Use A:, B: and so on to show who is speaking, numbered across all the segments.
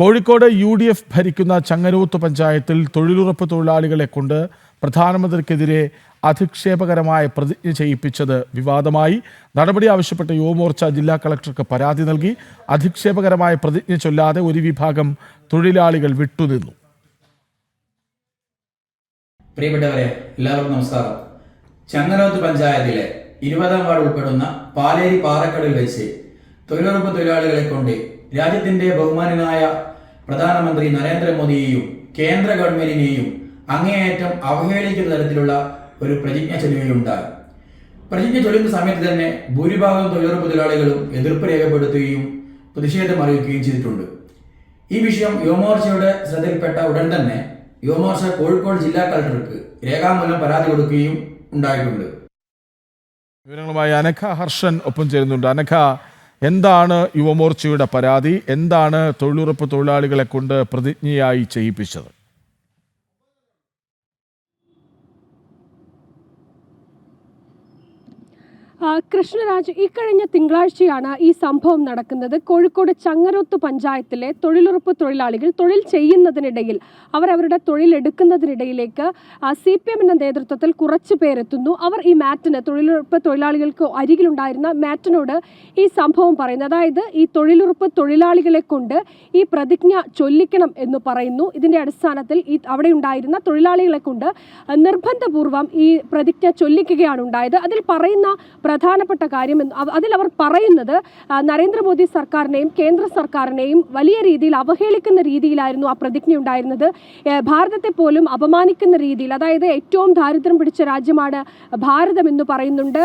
A: Kozhikode UDF ഭരിക്കുന്ന ചങ്ങരോത്ത് പഞ്ചായത്തിൽ തൊഴിലുറപ്പ് തൊഴിലാളികളെ കൊണ്ട് പ്രധാനമന്ത്രിക്കെതിരെ അധിക്ഷേപകരമായ പ്രതിജ്ഞ ചെയ്യിപ്പിച്ചത് വിവാദമായി. നടപടി ആവശ്യപ്പെട്ട യുവമോർച്ച ജില്ലാ കളക്ടർക്ക് പരാതി നൽകി. അധിക്ഷേപകരമായ പ്രതിജ്ഞ ചൊല്ലാതെ ഒരു വിഭാഗം തൊഴിലാളികൾ വിട്ടുനിന്നു.
B: പ്രിയപ്പെട്ടവരെ, എല്ലാവർക്കും നമസ്കാരം. ചങ്ങരോത്ത് പഞ്ചായത്തിലെ 20-ാം വാർഡ് ഉൾപ്പെടുന്ന പാലേരി പാറക്കടയിൽ വെച്ച് തൊഴിലുറപ്പ് തൊഴിലാളികളെ കൊണ്ട് രാജ്യത്തിന്റെ ബഹുമാനനായ പ്രധാനമന്ത്രി നരേന്ദ്രമോദിയെയും കേന്ദ്ര ഗവൺമെന്റിനെയും അങ്ങേയറ്റം അവഹേളിക്കുന്ന തരത്തിലുള്ള ഒരു പ്രതിജ്ഞ ചൊല്ലുകയുണ്ടായി. പ്രതിജ്ഞ ചൊല്ലുന്ന സമയത്ത് തന്നെ ഭൂരിഭാഗം തൊഴിലുറപ്പ് തൊഴിലാളികളും എതിർപ്പ് രേഖപ്പെടുത്തുകയും പ്രതിഷേധം അറിയിക്കുകയും ചെയ്തിട്ടുണ്ട്. ഈ വിഷയം യുവമോർച്ചയുടെ ശ്രദ്ധയിൽപ്പെട്ട ഉടൻ തന്നെ യുവമോർച്ച കോഴിക്കോട് ജില്ലാ കളക്ടർക്ക് രേഖാമൂലം പരാതി കൊടുക്കുകയും ഉണ്ടായിട്ടുണ്ട്.
A: വിവരങ്ങളുമായി അനഘ ഹർഷൻ ഒപ്പം ചേരുന്നുണ്ട്. അനഘ, എന്താണ് യുവമോർച്ചയുടെ പരാതി? എന്താണ് തൊഴിലുറപ്പ് തൊഴിലാളികളെ കൊണ്ട് പ്രതിജ്ഞയായി ചെയ്യിപ്പിച്ചത്?
C: കൃഷ്ണരാജ്, ഇക്കഴിഞ്ഞ തിങ്കളാഴ്ചയാണ് ഈ സംഭവം നടക്കുന്നത്. കോഴിക്കോട് ചങ്ങരോത്ത് പഞ്ചായത്തിലെ തൊഴിലുറപ്പ് തൊഴിലാളികൾ തൊഴിൽ ചെയ്യുന്നതിനിടയിൽ അവരവരുടെ തൊഴിലെടുക്കുന്നതിനിടയിലേക്ക് CPMന്റെ നേതൃത്വത്തിൽ കുറച്ച് പേരെത്തുന്നു. അവർ ഈ മാറ്റിന്, തൊഴിലുറപ്പ് തൊഴിലാളികൾക്ക് അരികിലുണ്ടായിരുന്ന മാറ്റിനോട് ഈ സംഭവം പറയുന്നു. അതായത് ഈ തൊഴിലുറപ്പ് തൊഴിലാളികളെ കൊണ്ട് ഈ പ്രതിജ്ഞ ചൊല്ലിക്കണം എന്ന് പറയുന്നു. ഇതിന്റെ അടിസ്ഥാനത്തിൽ അവിടെ ഉണ്ടായിരുന്ന തൊഴിലാളികളെ കൊണ്ട് നിർബന്ധപൂർവം ഈ പ്രതിജ്ഞ ചൊല്ലിക്കുകയാണ് ഉണ്ടായത്. അതിൽ പറയുന്ന പ്രധാനപ്പെട്ട കാര്യം, അതിൽ അവർ പറയുന്നത് നരേന്ദ്രമോദി സർക്കാരിനെയും കേന്ദ്ര സർക്കാരിനെയും വലിയ രീതിയിൽ അവഹേളിക്കുന്ന രീതിയിലായിരുന്നു ആ പ്രതിജ്ഞ ഉണ്ടായിരുന്നത്. ഭാരതത്തെ പോലും അപമാനിക്കുന്ന രീതിയിൽ, അതായത് ഏറ്റവും ദാരിദ്ര്യം പിടിച്ച രാജ്യമാണ് ഭാരതം എന്ന് പറയുന്നുണ്ട്.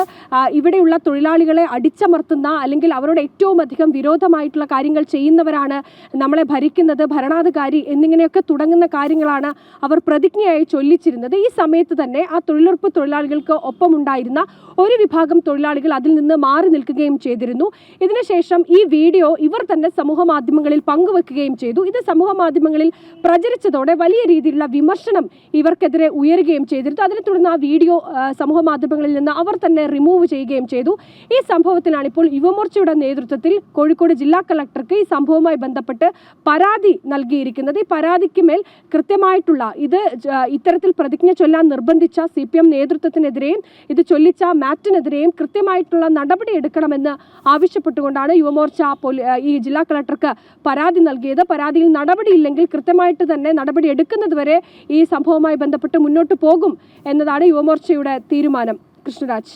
C: ഇവിടെയുള്ള തൊഴിലാളികളെ അടിച്ചമർത്തുന്ന, അല്ലെങ്കിൽ അവരോട് ഏറ്റവും അധികം വിരോധമായിട്ടുള്ള കാര്യങ്ങൾ ചെയ്യുന്നവരാണ് നമ്മളെ ഭരിക്കുന്നത്, ഭരണാധികാരി എന്നിങ്ങനെയൊക്കെ തുടങ്ങുന്ന കാര്യങ്ങളാണ് അവർ പ്രതിജ്ഞയായി ചൊല്ലിച്ചിരുന്നത്. ഈ സമയത്ത് തന്നെ ആ തൊഴിലുറപ്പ് തൊഴിലാളികൾക്ക് ഒപ്പമുണ്ടായിരുന്ന ഒരു വിഭാഗം തൊഴിലാളികൾ അതിൽ നിന്ന് മാറി നിൽക്കുകയും ചെയ്തിരുന്നു. ഇതിനുശേഷം ഈ വീഡിയോ ഇവർ തന്നെ സമൂഹ മാധ്യമങ്ങളിൽ പങ്കുവെക്കുകയും ചെയ്തു. ഇത് സമൂഹ മാധ്യമങ്ങളിൽ പ്രചരിച്ചതോടെ വലിയ രീതിയിലുള്ള വിമർശനം ഇവർക്കെതിരെ ഉയരുകയും ചെയ്തിരുന്നു. അതിനെ തുടർന്ന് ആ വീഡിയോ സമൂഹ മാധ്യമങ്ങളിൽ നിന്ന് അവർ തന്നെ റിമൂവ് ചെയ്യുകയും ചെയ്തു. ഈ സംഭവത്തിലാണ് ഇപ്പോൾ യുവമോർച്ചയുടെ നേതൃത്വത്തിൽ കോഴിക്കോട് ജില്ലാ കളക്ടർക്ക് ഈ സംഭവവുമായി ബന്ധപ്പെട്ട് പരാതി നൽകിയിരിക്കുന്നത്. ഈ പരാതിക്ക് മേൽ കൃത്യമായിട്ടുള്ള ഇത്തരത്തിൽ പ്രതിജ്ഞ ചൊല്ലാൻ നിർബന്ധിച്ച CPM നേതൃത്വത്തിനെതിരെയും ഇത് ചൊല്ലിച്ച മാറ്റിനെതിരെയും കൃത്യമായിട്ടുള്ള നടപടി എടുക്കണമെന്ന് ആവശ്യപ്പെട്ടുകൊണ്ടാണ് യുവമോർച്ച ഈ ജില്ലാ കളക്ടർക്ക് പരാതി നൽകിയത്. പരാതിയിൽ നടപടിയില്ലെങ്കിൽ കൃത്യമായിട്ട് തന്നെ നടപടി എടുക്കുന്നതുവരെ ഈ സംഭവവുമായി ബന്ധപ്പെട്ട് മുന്നോട്ട് പോകും എന്നതാണ് യുവമോർച്ചയുടെ തീരുമാനം. കൃഷ്ണരാജ്.